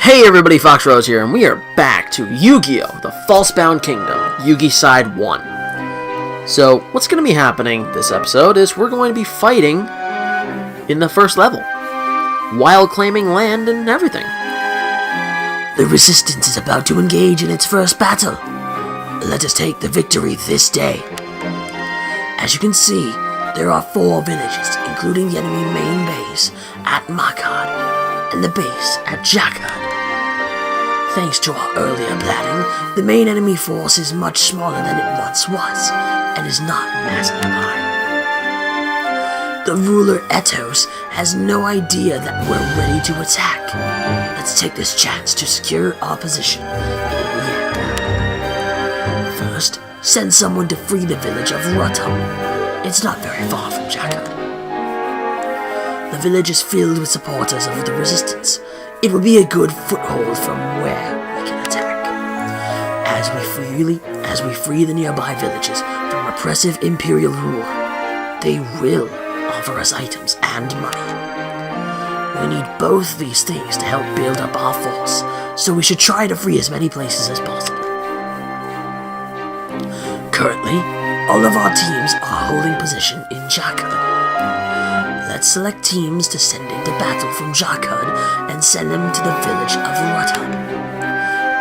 Hey everybody, Fox Rose here, and we are back to Yu-Gi-Oh! The Falsebound Kingdom, Yugi Side 1. So, what's going to be happening this episode is we're going to be fighting in the first level, while claiming land and everything. The Resistance is about to engage in its first battle. Let us take the victory this day. As you can see, there are 4 villages, including the enemy main base at Makad and the base at Jakad. Thanks to our earlier planning, the main enemy force is much smaller than it once was, and is not massively high. The ruler Etos has no idea that we're ready to attack. Let's take this chance to secure our position in the end. First, send someone to free the village of Rutum. It's not very far from Jakad. The village is filled with supporters of the Resistance. It will be a good foothold from where we can attack. As we free the nearby villages from oppressive Imperial rule, they will offer us items and money. We need both these things to help build up our force, so we should try to free as many places as possible. Currently, all of our teams are holding position in Jakad. Let's select teams to send into battle from Jakad and send them to the village of Rutum.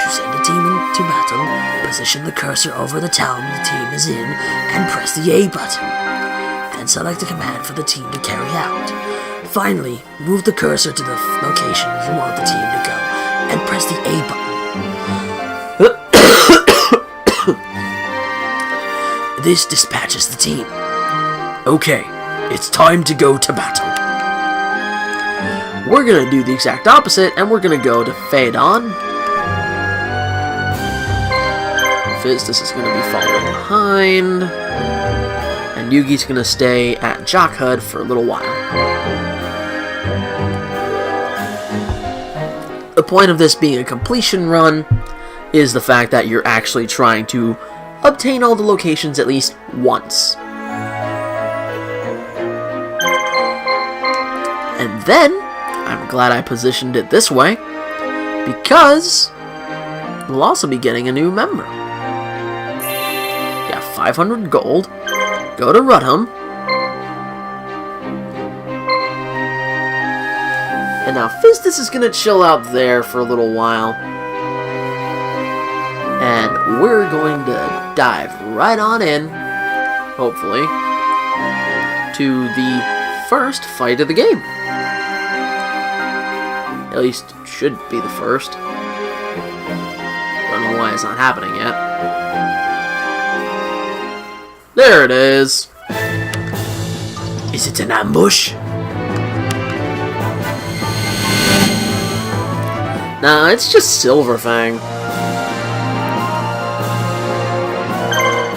To send a team into battle, position the cursor over the town the team is in and press the A button. Then select a command for the team to carry out. Finally, move the cursor to the location you want the team to go and press the A button. This dispatches the team. Okay, it's time to go to battle. We're going to do the exact opposite, and we're going to go to Phaedon. Fizdus is going to be following behind. And Yugi's going to stay at Jakad for a little while. The point of this being a completion run is the fact that you're actually trying to obtain all the locations at least once. And then, I'm glad I positioned it this way, because we'll also be getting a new member. Yeah, 500 gold, go to Rutum, and now Fizdus is going to chill out there for a little while, and we're going to dive right on in, hopefully, to the first fight of the game. At least should be the first. Don't know why it's not happening yet. There it is. Is it an ambush? Nah, it's just Silverfang.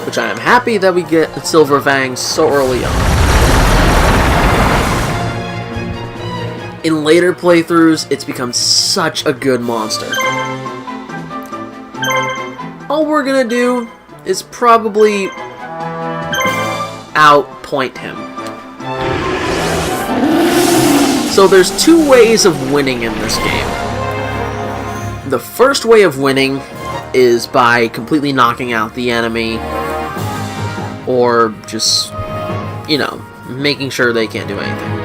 Which I am happy that we get Silverfang so early on. In later playthroughs, it's become such a good monster. All we're gonna do is probably outpoint him. So there's 2 ways of winning in this game. The first way of winning is by completely knocking out the enemy, or just, making sure they can't do anything.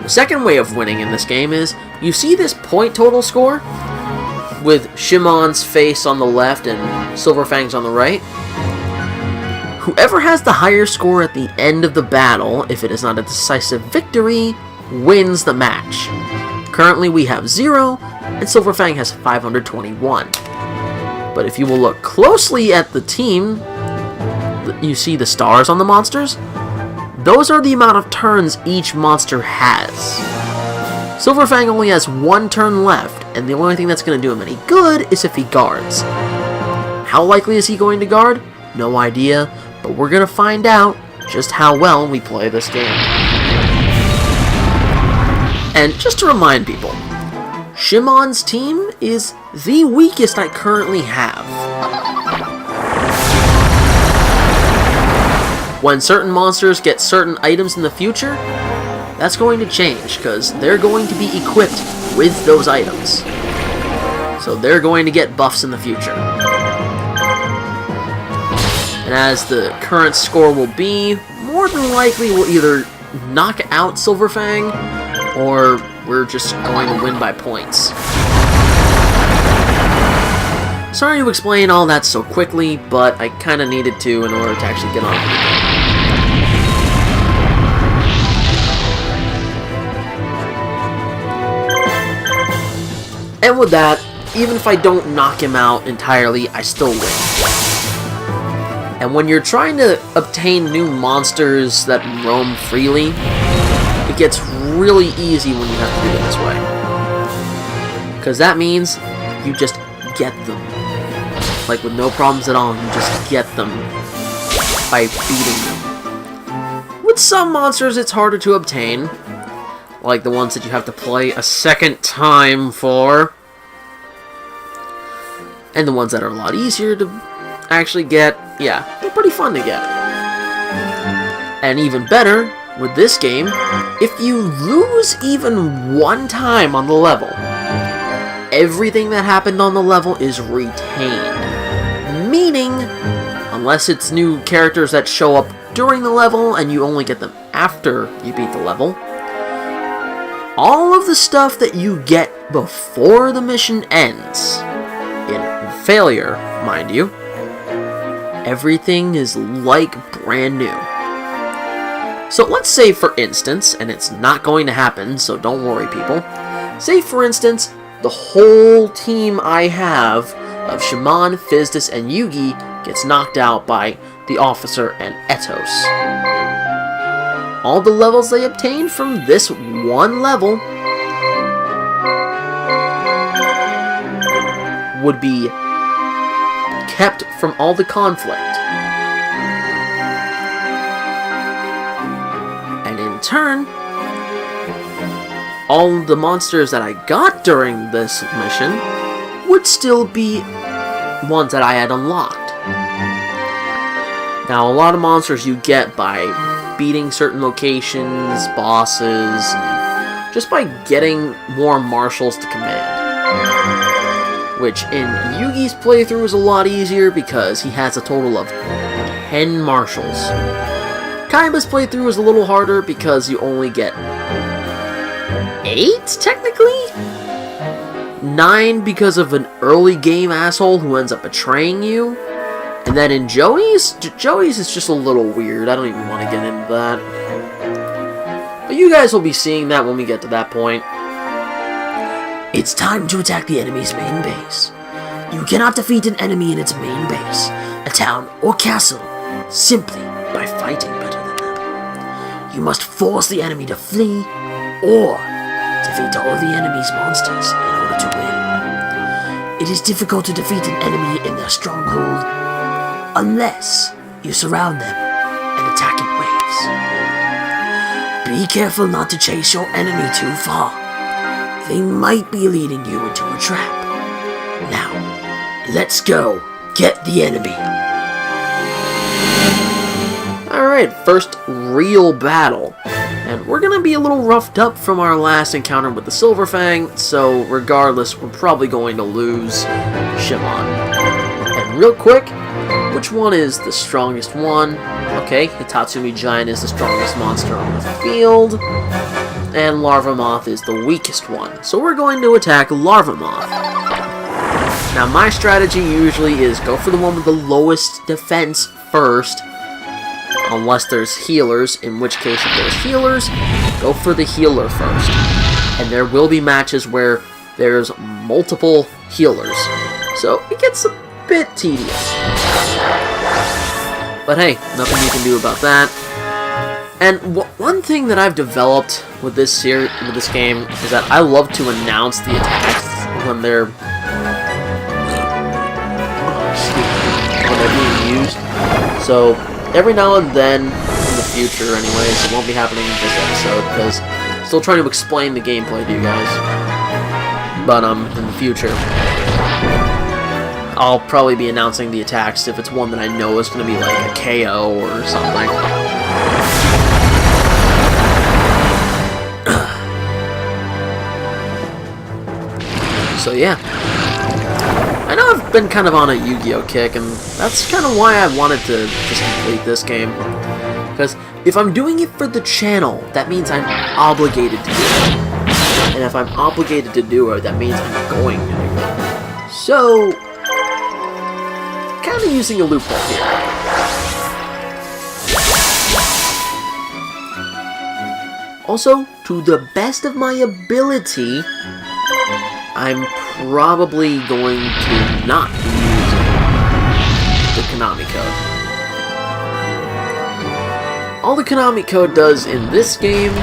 The second way of winning in this game is, you see this point total score? With Shimon's face on the left and Silverfang's on the right? Whoever has the higher score at the end of the battle, if it is not a decisive victory, wins the match. Currently we have 0, and Silverfang has 521. But if you will look closely at the team, you see the stars on the monsters? Those are the amount of turns each monster has. Silverfang only has 1 turn left, and the only thing that's going to do him any good is if he guards. How likely is he going to guard? No idea, but we're going to find out just how well we play this game. And just to remind people, Shimon's team is the weakest I currently have. When certain monsters get certain items in the future, that's going to change, because they're going to be equipped with those items. So they're going to get buffs in the future. And as the current score will be, more than likely we'll either knock out Silverfang, or we're just going to win by points. Sorry to explain all that so quickly, but I kind of needed to in order to actually get on with it. And with that, even if I don't knock him out entirely, I still win. And when you're trying to obtain new monsters that roam freely, it gets really easy when you have to do it this way. Because that means you just get them. Like with no problems at all, you just get them by beating them. With some monsters it's harder to obtain, like the ones that you have to play a second time for. And the ones that are a lot easier to actually get, yeah, they're pretty fun to get. And even better, with this game, if you lose even one time on the level, everything that happened on the level is retained. Meaning, unless it's new characters that show up during the level and you only get them after you beat the level, all of the stuff that you get before the mission ends, in failure, mind you, everything is like brand new. So let's say, for instance, and it's not going to happen, so don't worry people, say for instance, the whole team I have of Shaman, Fizdus, and Yugi gets knocked out by the Officer and Etos. All the levels they obtained from this one level would be kept from all the conflict. And in turn, all the monsters that I got during this mission would still be ones that I had unlocked. Now, a lot of monsters you get by beating certain locations, bosses, and just by getting more marshals to command. Which in Yugi's playthrough is a lot easier because he has a total of 10 marshals. Kaiba's playthrough is a little harder because you only get 8, technically? 9 because of an early game asshole who ends up betraying you. And then in Joey's is just a little weird. I don't even want to get into that. But you guys will be seeing that when we get to that point. It's time to attack the enemy's main base. You cannot defeat an enemy in its main base, a town or castle, simply by fighting better than them. You must force the enemy to flee, or defeat all of the enemy's monsters in order to win. It is difficult to defeat an enemy in their stronghold, unless you surround them and attack in waves. Be careful not to chase your enemy too far. They might be leading you into a trap. Now, let's go get the enemy. Alright, first real battle. And we're gonna be a little roughed up from our last encounter with the Silverfang, so regardless, we're probably going to lose Shimon. And real quick, which one is the strongest one? Okay, Hitatsumi Giant is the strongest monster on the field, and Larva Moth is the weakest one. So we're going to attack Larva Moth. Now my strategy usually is go for the one with the lowest defense first, unless there's healers, in which case if there's healers, go for the healer first. And there will be matches where there's multiple healers, so it gets a bit tedious. But hey, nothing you can do about that. And one thing that I've developed with this game is that I love to announce the attacks when they're being used. So every now and then, in the future anyways, it won't be happening in this episode because I'm still trying to explain the gameplay to you guys. But in the future, I'll probably be announcing the attacks if it's one that I know is going to be like a KO or something. So yeah, I know I've been kind of on a Yu-Gi-Oh kick, and that's kind of why I wanted to just complete this game. Because if I'm doing it for the channel, that means I'm obligated to do it. And if I'm obligated to do it, that means I'm going to do it. So, kind of using a loophole here. Also, to the best of my ability, I'm probably going to not be using the Konami code. All the Konami code does in this game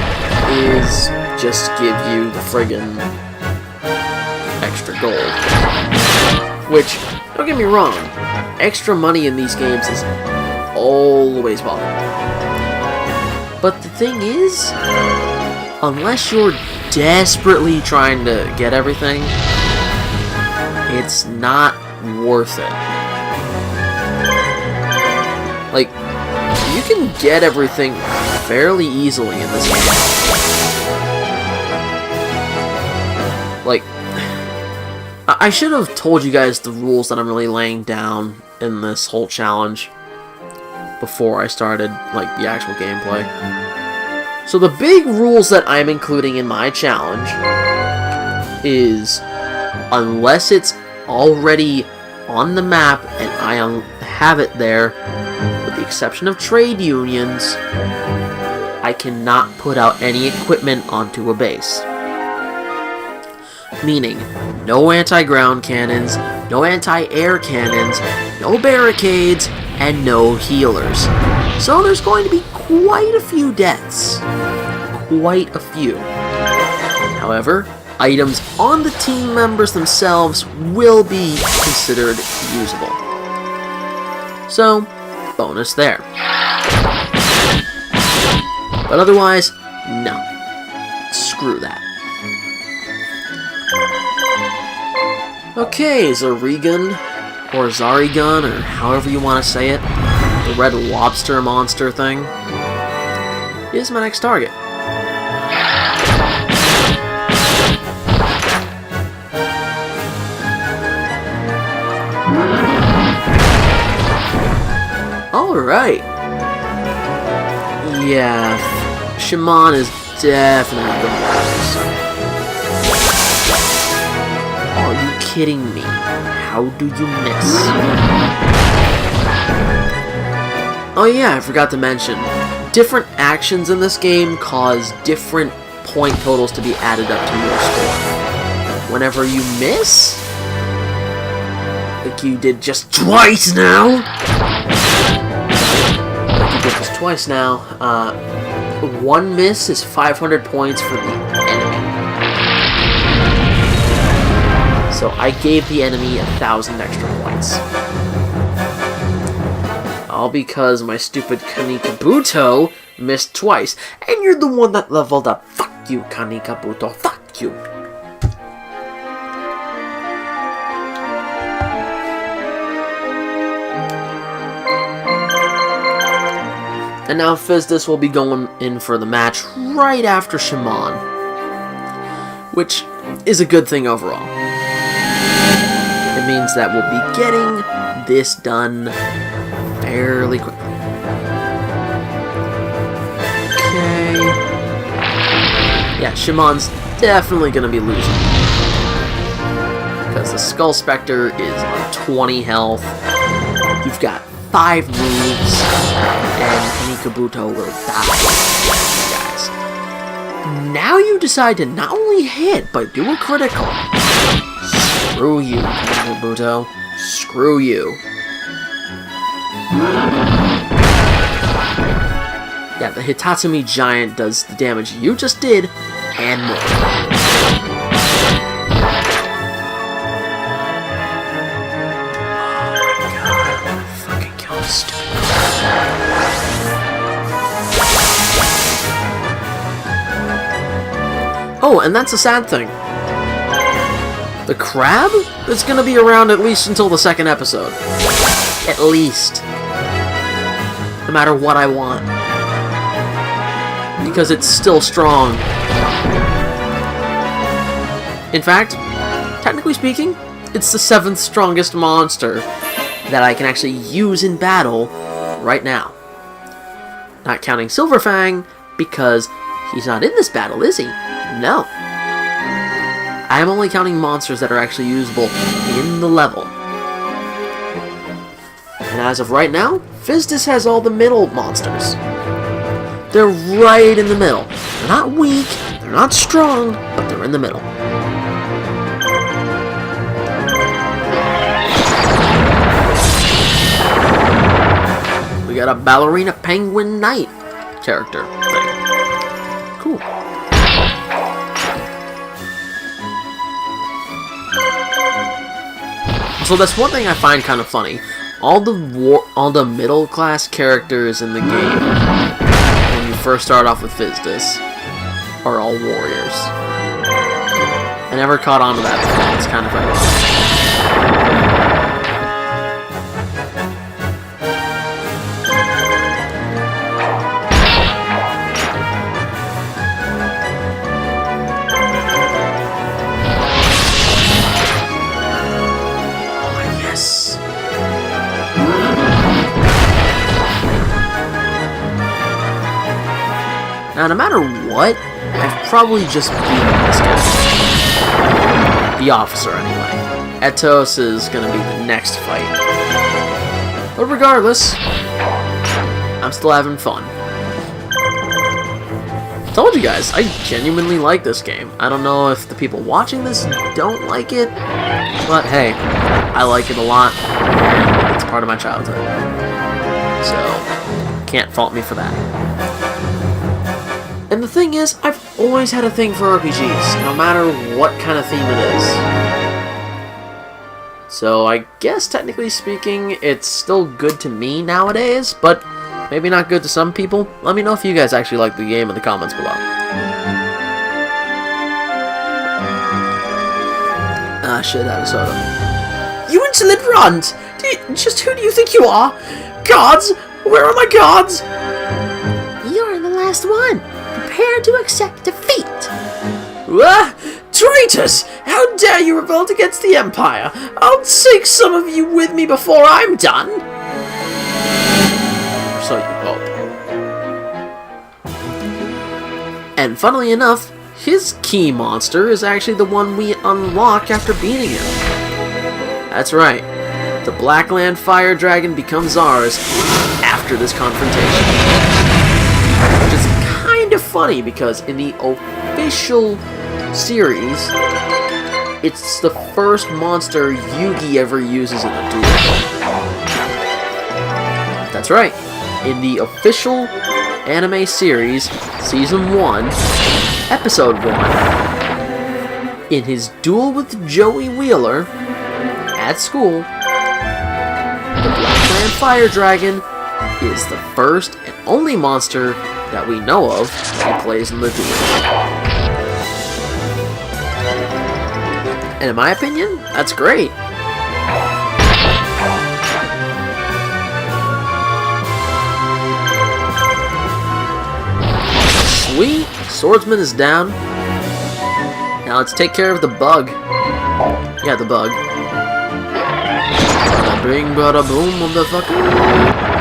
is just give you the friggin' extra gold. Which, don't get me wrong, extra money in these games is always welcome. But the thing is, unless you're desperately trying to get everything, it's not worth it. Like, you can get everything fairly easily in this game. Like, I should have told you guys the rules that I'm really laying down in this whole challenge before I started, like, the actual gameplay. So the big rules that I'm including in my challenge is, unless it's already on the map and I have it there, with the exception of trade unions, I cannot put out any equipment onto a base. Meaning, no anti-ground cannons, no anti-air cannons, no barricades, and no healers. So there's going to be quite a few deaths. Quite a few. However, items on the team members themselves will be considered usable. So, bonus there. But otherwise, no. Screw that. Okay, Zarigun, or Zarigun, or however you want to say it, the red lobster monster thing, is my next target. Alright. Yeah, Shaman is definitely the worst. Are you kidding me? How do you miss? Oh yeah, I forgot to mention, different actions in this game cause different point totals to be added up to your score. Whenever you miss, like you did just twice now, one miss is 500 points for the enemy. So I gave the enemy 1,000 extra points. All because my stupid Kanikabuto missed twice. And you're the one that leveled up. Fuck you, Kanikabuto. Fuck you. And now Fizdus will be going in for the match right after Shaman, which is a good thing overall. It means that we'll be getting this done fairly quickly. Okay. Yeah, Shaman's definitely going to be losing, because the Skull Spectre is on 20 health. You've got 5 moves, and Kanikabuto will die. Guys. Now you decide to not only hit, but do a critical. Screw you, Kanikabuto. Screw you. Yeah, the Hitatsumi Giant does the damage you just did, and more. Oh, and that's a sad thing. The crab is going to be around at least until the second episode. At least. No matter what I want. Because it's still strong. In fact, technically speaking, It's the 7th strongest monster that I can actually use in battle right now. Not counting Silverfang, because he's not in this battle, is he? No. I am only counting monsters that are actually usable in the level. And as of right now, Fizdus has all the middle monsters. They're right in the middle. They're not weak, they're not strong, but they're in the middle. We got a Ballerina Penguin Knight character thing. Cool. So that's one thing I find kind of funny. All the middle class characters in the game, when you first start off with Fizdus, are all warriors. I never caught on to that before. It's kind of ironic. Now, no matter what, I've probably just beaten this guy. The officer, anyway. Etos is gonna be the next fight. But regardless, I'm still having fun. Told you guys, I genuinely like this game. I don't know if the people watching this don't like it, but hey, I like it a lot. It's part of my childhood. So, can't fault me for that. And the thing is, I've always had a thing for RPGs, no matter what kind of theme it is. So I guess, technically speaking, it's still good to me nowadays, but maybe not good to some people. Let me know if you guys actually like the game in the comments below. Ah, shit, out of soda. You insolent runt! Just who do you think you are? Guards? Where are my guards? You're the last one. Prepare to accept defeat. Ah! Traitors! How dare you revolt against the Empire? I'll take some of you with me before I'm done! Or so you hope. And funnily enough, his key monster is actually the one we unlock after beating him. That's right. The Blackland Fire Dragon becomes ours after this confrontation. Which is kind of funny because in the official series, it's the first monster Yugi ever uses in a duel. That's right. In the official anime series, Season 1, Episode 1, in his duel with Joey Wheeler at school, the Blackland Fire Dragon is the first and only monster that we know of that he plays in the duel. And in my opinion, that's great. Sweet, Swordsman is down. Now let's take care of the bug. Yeah, the bug. Bada bing, bada boom, motherfucker.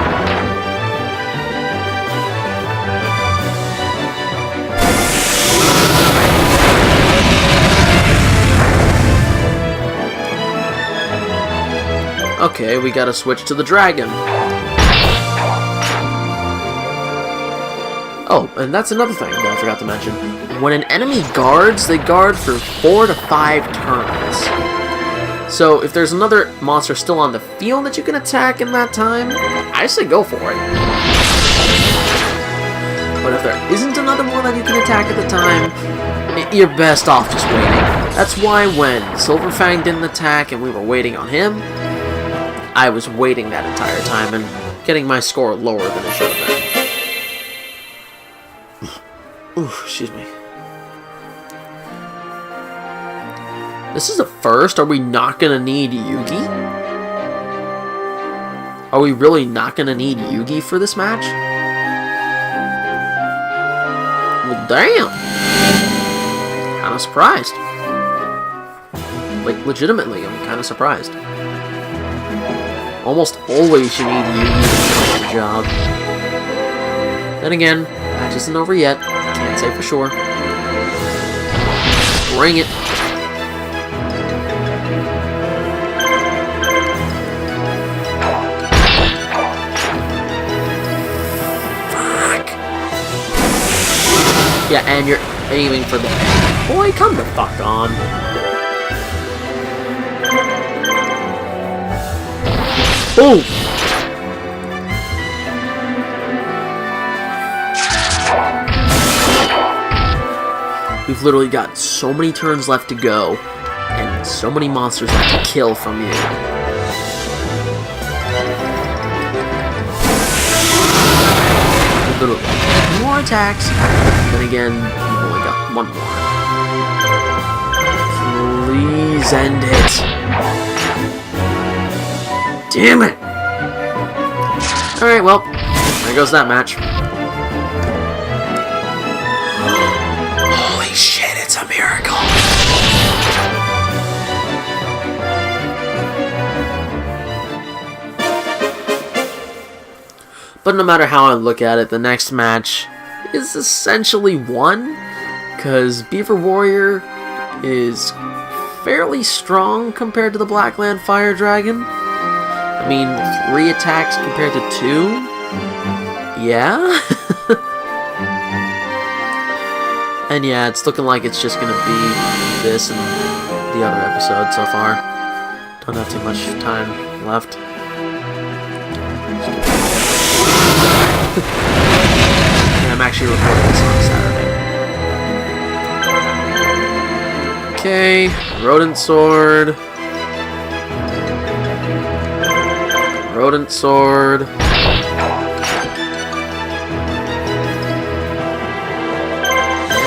Okay, we gotta switch to the dragon. Oh, and that's another thing that I forgot to mention. When an enemy guards, they guard for 4 to 5 turns. So if there's another monster still on the field that you can attack in that time, I say go for it. But if there isn't another one that you can attack at the time, you're best off just waiting. That's why when Silverfang didn't attack and we were waiting on him, I was waiting that entire time and getting my score lower than it should have been. Ooh, excuse me. This is the first? Are we not gonna need Yugi? Are we really not gonna need Yugi for this match? Well, damn! Kinda surprised. Like, legitimately, I'm kind of surprised. Almost always you need Yugi to finish the job. Then again, match isn't over yet. Can't say for sure. Bring it. Fuck. Yeah, and you're aiming for the... Boy, come the fuck on. Boom! We've literally got so many turns left to go, and so many monsters left to kill from you. Literally, more attacks. Then again, you've only got one more. Please end it. Damn it! Alright, well, there goes that match. Holy shit, it's a miracle! But no matter how I look at it, the next match is essentially won, because Beaver Warrior is fairly strong compared to the Blackland Fire Dragon. I mean, 3 attacks compared to 2? Yeah? And yeah, it's looking like it's just gonna be this and the other episode so far. Don't have too much time left. And I'm actually recording this on Saturday. Okay, Rodent Sword. Rodent Sword.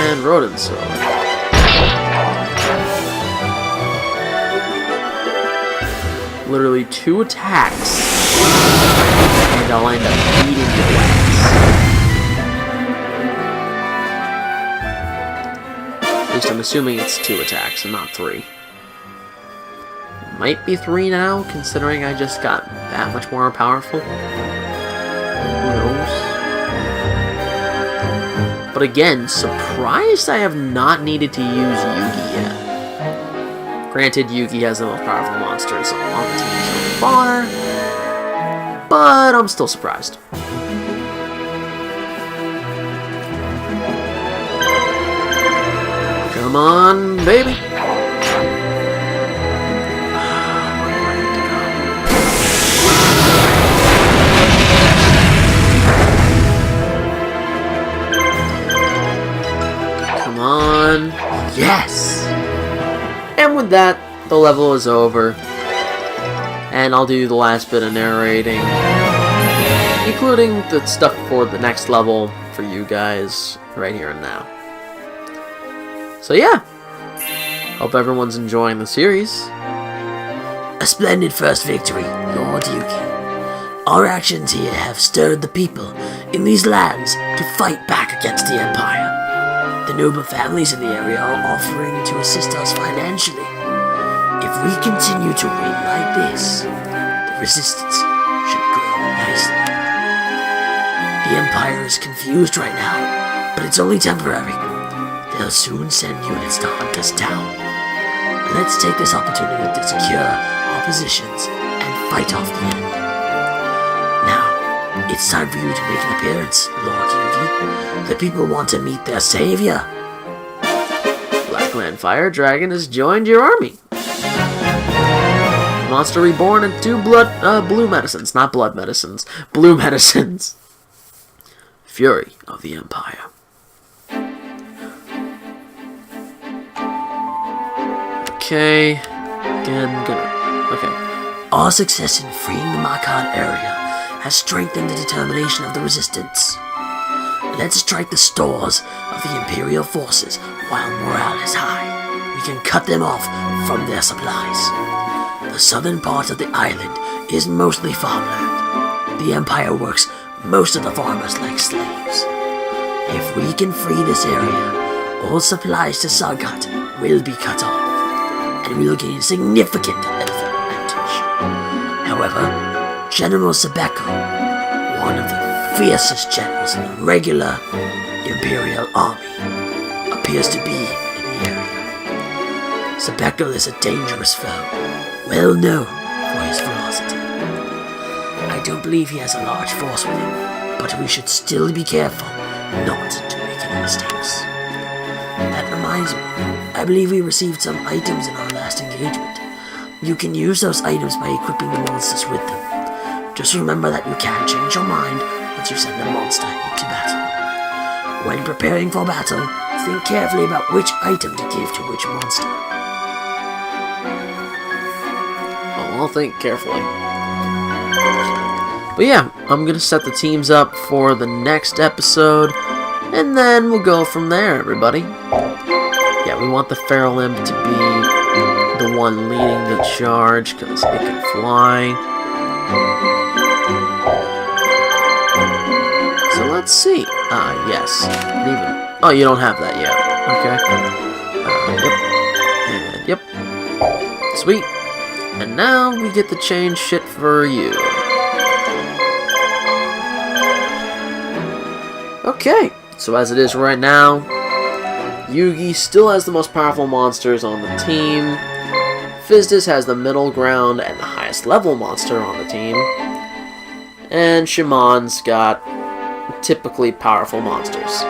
And Rodent Sword. Literally 2 attacks. And I'll end up beating your ass. At least I'm assuming it's 2 attacks and not 3. Might be 3 now, considering I just got that much more powerful. Who knows? But again, surprised I have not needed to use Yugi yet. Granted, Yugi has the most powerful monsters on the team so far, but I'm still surprised. Come on, baby! Yes! And with that, the level is over. And I'll do the last bit of narrating, including the stuff for the next level for you guys right here and now. So yeah, hope everyone's enjoying the series. A splendid first victory, Lord Yugi. Our actions here have stirred the people in these lands to fight back against the Empire. The noble families in the area are offering to assist us financially. If we continue to win like this, the resistance should grow nicely. The Empire is confused right now, but it's only temporary. They'll soon send units to hunt us down. Let's take this opportunity to secure our positions and fight off the enemy. Now, it's time for you to make an appearance, Lord Yugi. The people want to meet their savior. Blackland Fire Dragon has joined your army. Monster reborn and 2 blue medicines. Not blood medicines. Blue medicines. Fury of the Empire. Okay. Again, okay. Our success in freeing the Makan area has strengthened the determination of the resistance. Let's strike the stores of the Imperial forces while morale is high. We can cut them off from their supplies. The southern part of the island is mostly farmland. The Empire works most of the farmers like slaves. If we can free this area, all supplies to Sagat will be cut off, and we will gain significant health advantage. However, General Sabeko, one of the fiercest generals in the regular Imperial Army, appears to be in the area. Sabeko is a dangerous foe, well known for his ferocity. I don't believe he has a large force with him, but we should still be careful not to make any mistakes. That reminds me, I believe we received some items in our last engagement. You can use those items by equipping the monsters with them. Just remember that you can change your mind once you send a monster into battle. When preparing for battle, think carefully about which item to give to which monster. I'll think carefully. But yeah, I'm going to set the teams up for the next episode, and then we'll go from there, everybody. Yeah, we want the Feral Imp to be the one leading the charge, because it can fly. So let's see. Yes. Oh, you don't have that yet. Okay. Yep. And yep. Sweet. And now we get to change shit for you. Okay, so as it is right now, Yugi still has the most powerful monsters on the team. Fizdis has the middle ground and the highest level monster on the team. And Shaman's got typically powerful monsters.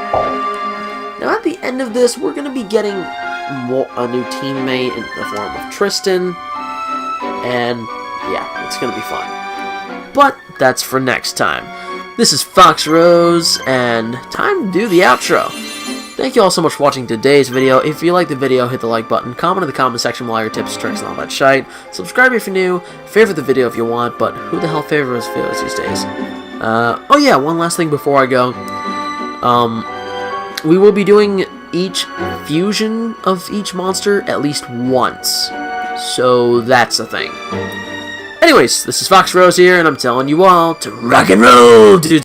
Now at the end of this, we're going to be getting a new teammate in the form of Tristan. And yeah, it's going to be fun. But that's for next time. This is Fox Rose, and time to do the outro. Thank you all so much for watching today's video. If you liked the video, hit the like button, comment in the comment section with all your tips, tricks, and all that shite. Subscribe if you're new, favorite the video if you want, but who the hell favors videos these days? Oh yeah, one last thing before I go. We will be doing each fusion of each monster at least once. So that's a thing. Anyways, this is Fox Rose here, and I'm telling you all to rock and roll, dude.